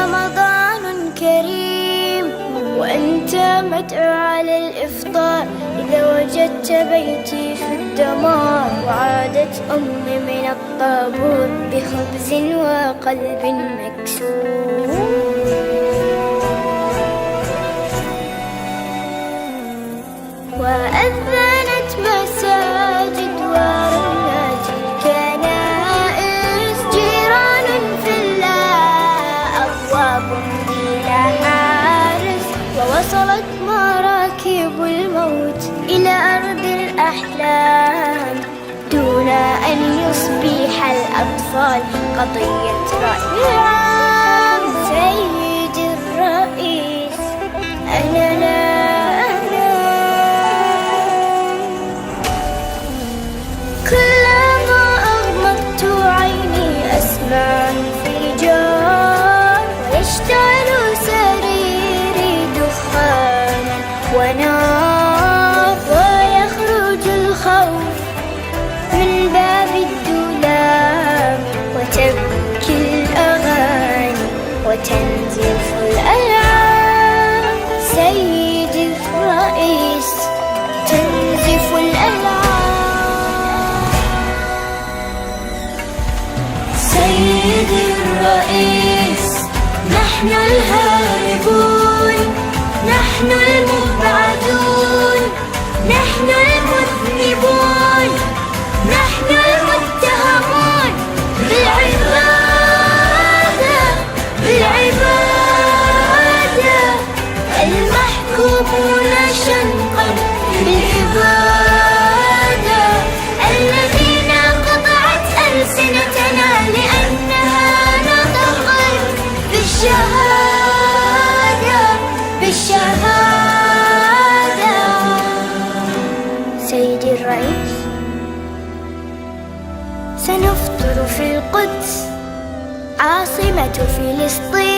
رمضان كريم وأنت مدعو على الإفطار. إذا وجدت بيتي في الدمار وعادت أمي من الطابور بخبز وقلب مكسور. وأذنت مساجد ورنت الكنائس، جيران في الله أبواب بلا حارس. ووصلت مراكب الموت إلى أرض الأحلام دون أن يصبح الأطفال قضية رأي عام. سيد الرئيس أنا لا كلما أغمضت عيني أسمع انفجار ويشتعل سريري دخانا ونار ويخرج الخوف من باب الدولاب وتبكي الأغاني وتنزف الألعاب. سيدي الرئيس تنزف الألعاب. سيدي الرئيس نحن الهاربون، نحن المبعدون، نحن المذنبون، نحن المتهمون بالعبادة، بالعبادة، المحكومون شنقا بالإبادة، الذين قطعت ألسنتنا لأنها نطقت بالشهادة، بالشهادة. سيدي الرئيس سنفطر في القدس عاصمة فلسطين.